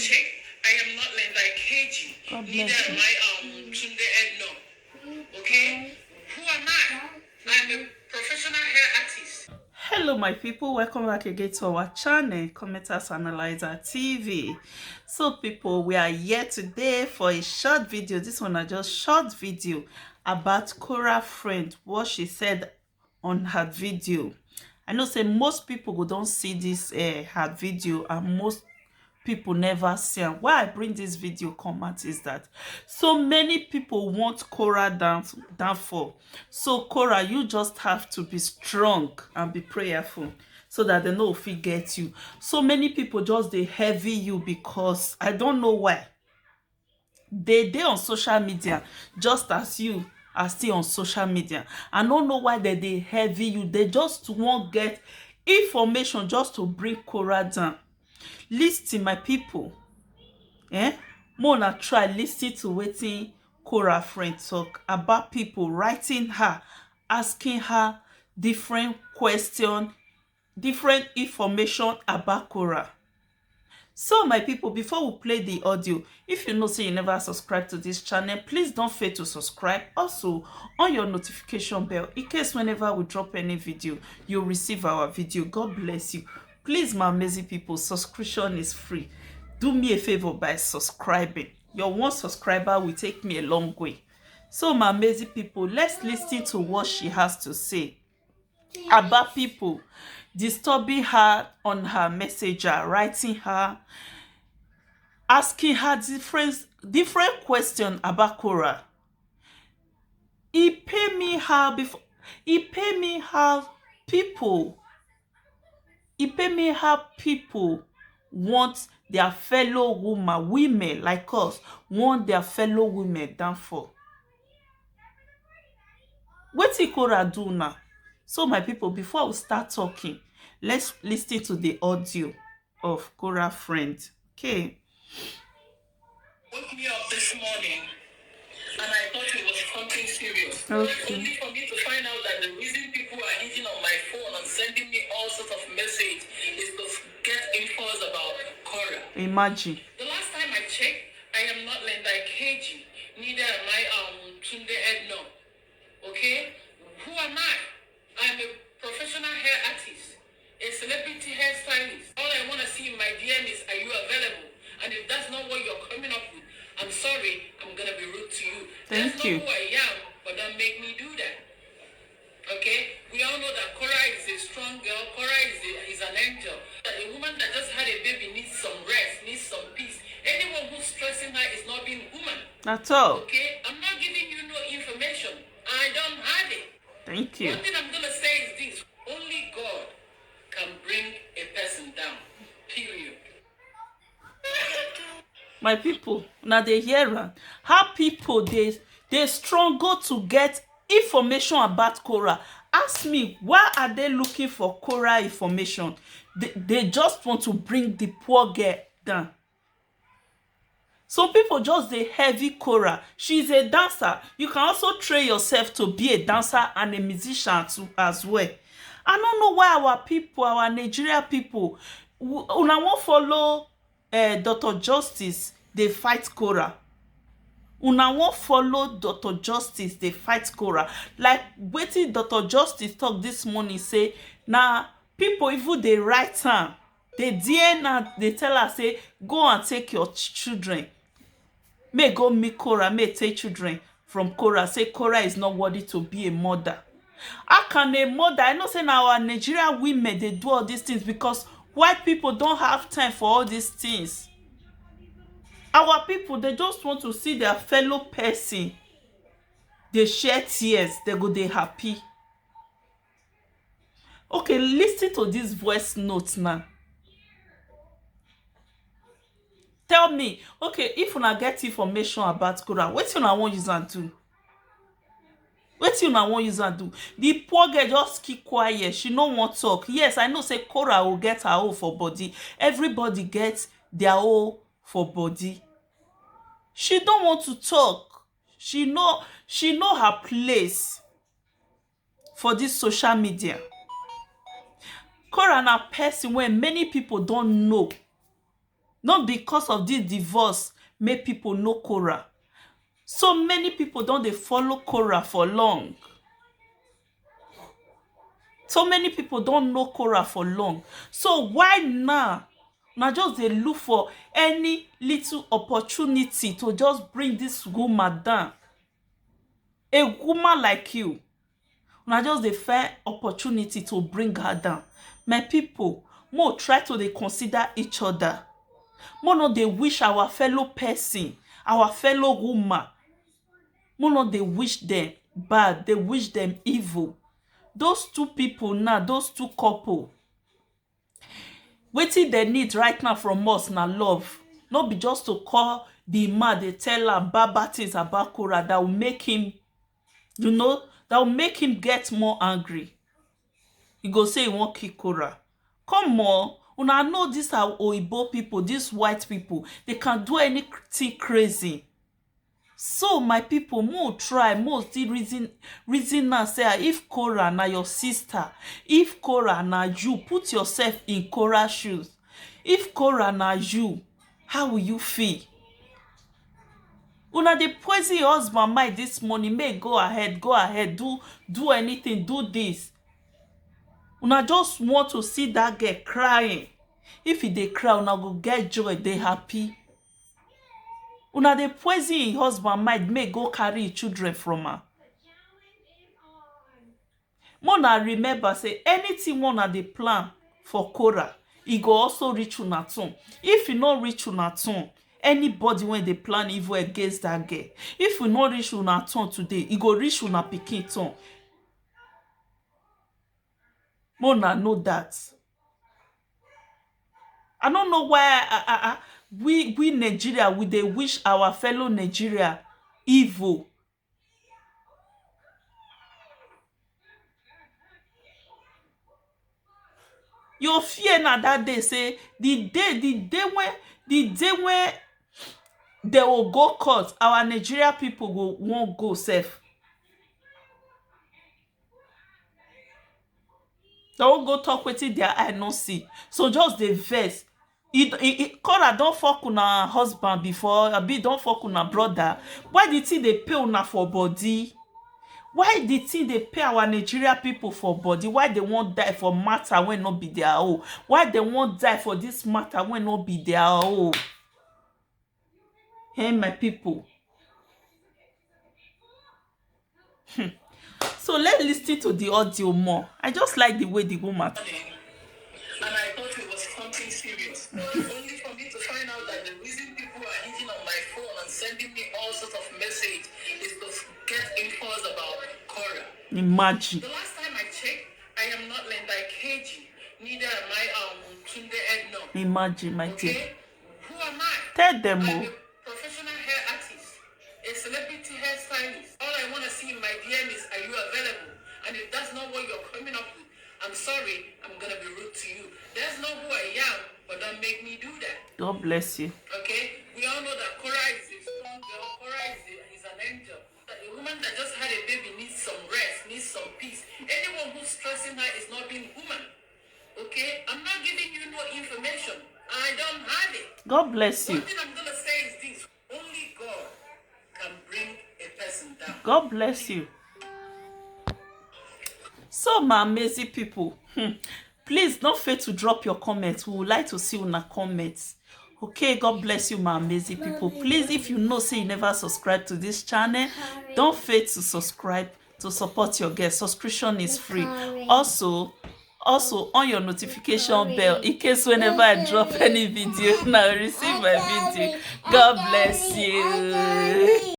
check, I am not Linda KG. God Neither bless am you. I Tunde Edno. Okay? Who am I? I'm a professional hair artist. Hello my people, welcome back again to our channel, Commenters Analyzer TV. So people, we are here today for a short video. This one is just short video about Korra friend, what she said on her video. I know say most people who don't see this her video, and most people never see am. Why I bring this video come out is that so many people want Korra downfall. So Korra, you just have to be strong and be prayerful so that they no fit get you. So many people just dey heavy you because I don't know why. They on social media just as you are still on social media. I don't know why they heavy you. They just won't get information just to bring Korra down. Listen my people, Mona try listen to wetin Korra friend talk about people writing her, asking her different question, different information about Korra. So my people, before we play the audio, if you know say you never subscribe to this channel, please don't fail to subscribe. Also on your notification bell in case whenever we drop any video you'll receive our video. God bless you. Please my amazing people, subscription is free. Do me a favor by subscribing. Your one subscriber will take me a long way. So my amazing people, let's listen to what she has to say about people disturbing her on her messenger, writing her, asking her different questions about Korra. He pay me how before. He pay me how people. He pay me how people want their fellow women like us, want their fellow women down for. Wetin Korra do now? So my people, before we start talking, let's listen to the audio of Korra friend. Okay. Woke me up this morning and I thought it was something serious. Okay. Only for me to find out that the reason people are hitting on my phone and sending me all sorts of messages is to get infos about Korra. Imagine. The last time I checked, I am not Linda KG. Neither am I Tunde Edno. Okay? Who am I? I'm a professional hair artist, a celebrity hairstylist. All I want to see in my DM is, are you available? And if that's not what you're coming up with, I'm sorry, I'm going to be rude to you. Thank That's you. not who I am, but don't make me do that. Okay? We all know that Korra is a strong girl. Korra is an angel. A woman that just had a baby needs some rest, needs some peace. Anyone who's stressing her is not being human. That's all. Okay? I'm not giving you no information. I don't have it. Thank you. One thing I'm going to say is this. Only God can bring a person down. Period. My people, now they hear how people they struggle to get information about Korra. Ask me, why are they looking for Korra information? They just want to bring the poor girl down. Some people just dey heavy Korra. She's a dancer. You can also train yourself to be a dancer and a musician too as well. I don't know why our people, our Nigeria people, una wan follow Dr. Justice, they fight Korra. Una wan follow Dr. Justice, they fight Korra. Like wetin Dr. Justice talk this morning say, na people even dey write am. They DNA, they tell her say, go and take your children. May go meet Korra, may take children from Korra. Say Korra is not worthy to be a mother. How can a mother? I know say now our Nigerian women they do all these things because white people don't have time for all these things. Our people, they just want to see their fellow person. They share tears, they go they happy. Okay, listen to this voice note now. Tell me, okay, if una get information about Korra, wetin una wan use am do? Wetin una wan use am do? The poor girl just keep quiet. She no wan talk. Yes, I know say Korra will get her own for body. Everybody gets their own for body. She don't want to talk. She know her place for this social media. Korra na person wey many people don't know. Not because of this divorce make people know Korra. So many people don dey follow Korra for long. So many people don't know Korra for long. So why now? Now just they look for any little opportunity to just bring this woman down. A woman like you. Now just they find opportunity to bring her down. My people, more try to they consider each other. More not they wish our fellow person, our fellow woman. More not they wish them bad, they wish them evil. Those two people now, those two couple, wetin they need right now from us na love. No be just to call the man, they tell am bad things about Korra that will make him, that will make him get more angry. He go say he wan kill Korra. Come on, una know these are Oyibo people, these white people. They can do anything crazy. So my people, more try, more still reason now say if Korra na your sister, if Korra na you, put yourself in Korra's shoes. If Korra na you, how will you feel? Una dey poison your husband mind this morning. May go ahead, do anything, do this. Una just want to see that girl crying. If he dey cry, una go get joy, dey happy. Una dey poison him husband mind, make go carry his children from her. Mona remember say anything una dey plan for Korra, e go also reach una turn. If e no reach una turn, anybody when dey plan evil against that girl, if e no reach una turn today, e go reach una pikin turn. Mona know that. I don't know why we Nigeria, we dey wish our fellow Nigeria evil. Your fear na that day say the day when they will go court, our Nigeria people won't go safe. They won't go talk wetin their eye no see. So just the vex. Korra don't fuck una husband before, abi don't fuck una brother. Why the thing they pay una for body? Why the thing they pay our Nigeria people for body? Why they won't die for matter when not be their own? Why they won't die for this matter when not be their own? Hey, my people. So let's listen to the audio more. I just like the way the woman. And I thought it was something serious. Only for me to find out that the reason people are hitting on my phone and sending me all sorts of messages is to get infos about Korra. Imagine. The last time I checked, I am not Linda KG. Neither am I Tunde Edno. Imagine, my dear. Okay? Who am I? Tell them I'm all. a professional hair artist, a celebrity hairstylist. All I want to see in my DM is, are you available? And if that's not what you're coming up with, I'm sorry, I'm going to be rude to you. That's not who I am, but don't make me do that. God bless you. Okay? We all know that Korra is a strong girl. Korra is an angel. That a woman that just had a baby needs some rest, needs some peace. Anyone who's stressing her is not being human. Okay? I'm not giving you no information. I don't have it. God bless you. One thing I'm going to say is this. Only God can bring a person down. God bless you. So, my amazing people, please don't fail to drop your comments. We would like to see una comments. Okay, God bless you, my amazing people. Please, if you know, say you never subscribe to this channel, don't fail to subscribe to support your guest. Subscription is free. Also on your notification bell in case whenever I drop any video, now receive my video. God bless you.